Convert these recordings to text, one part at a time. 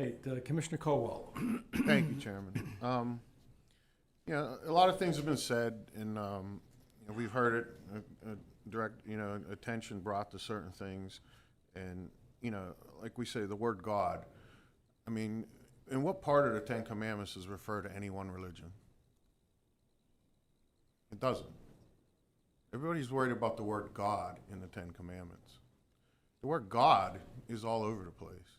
right, Commissioner Colwell. Thank you, Chairman. A lot of things have been said, and we've heard it. Direct, attention brought to certain things, and like we say, the word God. I mean, in what part of the Ten Commandments does refer to any one religion? It doesn't. Everybody's worried about the word God in the Ten Commandments. The word God is all over the place.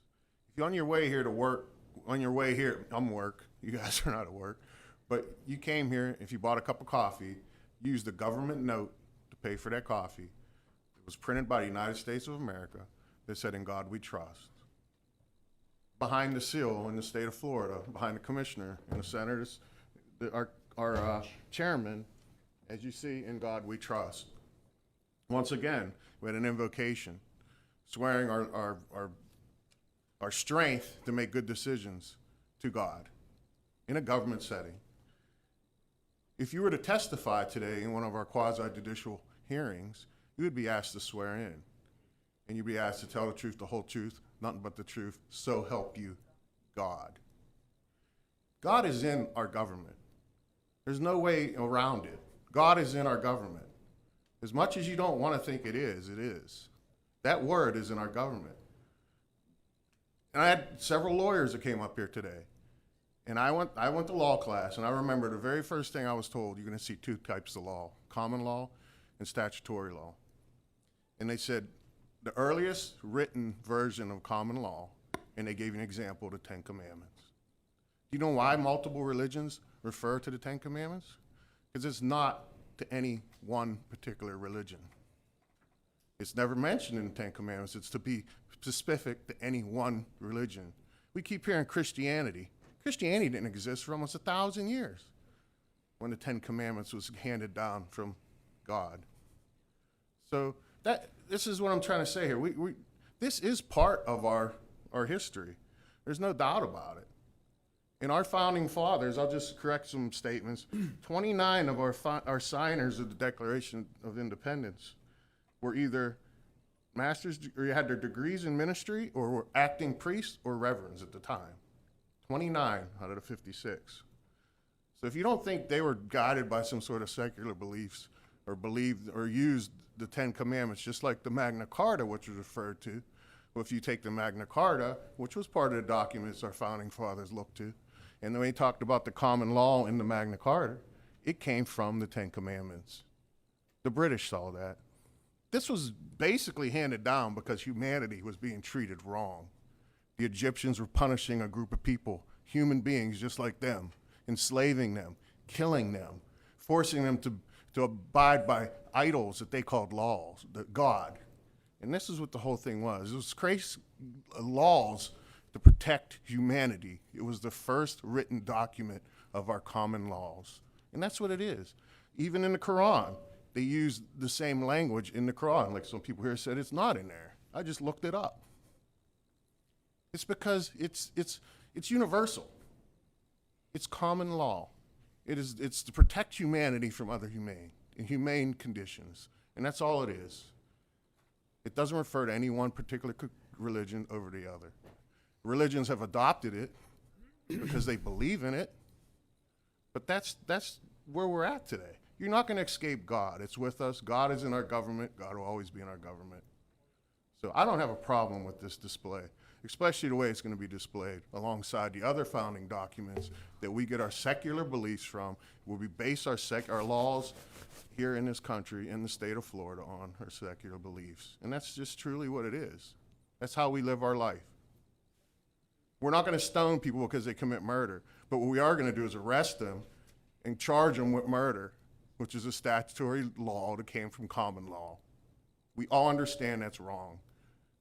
If you're on your way here to work, I'm work, you guys are not at work, but you came here, if you bought a cup of coffee, used a government note to pay for that coffee. It was printed by the United States of America that said, "In God we trust." Behind the seal in the state of Florida, behind the commissioner and the senators, our chairman, as you see, "In God we trust." Once again, we had an invocation, swearing our strength to make good decisions to God in a government setting. If you were to testify today in one of our quasi-judicial hearings, you would be asked to swear in, and you'd be asked to tell the truth, the whole truth, nothing but the truth, so help you God. God is in our government. There's no way around it. God is in our government. As much as you don't want to think it is, it is. That word is in our government. And I had several lawyers that came up here today. And I went to law class, and I remember the very first thing I was told, you're going to see two types of law, common law and statutory law. And they said, the earliest written version of common law, and they gave you an example of the Ten Commandments. Do you know why multiple religions refer to the Ten Commandments? Because it's not to any one particular religion. It's never mentioned in the Ten Commandments. It's to be specific to any one religion. We keep hearing Christianity. Christianity didn't exist for almost 1,000 years when the Ten Commandments was handed down from God. So this is what I'm trying to say here. This is part of our history. There's no doubt about it. In our founding fathers, I'll just correct some statements, 29 of our signers of the Declaration of Independence were either masters or had their degrees in ministry or were acting priests or reverends at the time. 29 out of the 56. So if you don't think they were guided by some sort of secular beliefs or believed or used the Ten Commandments, just like the Magna Carta, which was referred to, well, if you take the Magna Carta, which was part of the documents our founding fathers looked to, and then we talked about the common law in the Magna Carta, it came from the Ten Commandments. The British saw that. This was basically handed down because humanity was being treated wrong. The Egyptians were punishing a group of people, human beings just like them, enslaving them, killing them, forcing them to abide by idols that they called laws, God. And this is what the whole thing was. It was crazy laws to protect humanity. It was the first written document of our common laws. And that's what it is. Even in the Quran, they use the same language in the Quran. Like some people here said, it's not in there. I just looked it up. It's because it's universal. It's common law. It's to protect humanity from other inhumane conditions. And that's all it is. It doesn't refer to any one particular religion over the other. Religions have adopted it because they believe in it, but that's where we're at today. You're not going to escape God. It's with us. God is in our government. God will always be in our government. So I don't have a problem with this display, especially the way it's going to be displayed alongside the other founding documents that we get our secular beliefs from, where we base our laws here in this country, in the state of Florida, on our secular beliefs. And that's just truly what it is. That's how we live our life. We're not going to stone people because they commit murder, but what we are going to do is arrest them and charge them with murder, which is a statutory law that came from common law. We all understand that's wrong.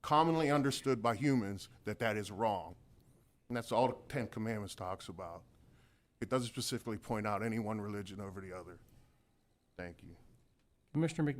Commonly understood by humans that is wrong. And that's all the Ten Commandments talks about. It doesn't specifically point out any one religion over the other. Thank you. Commissioner McNabb.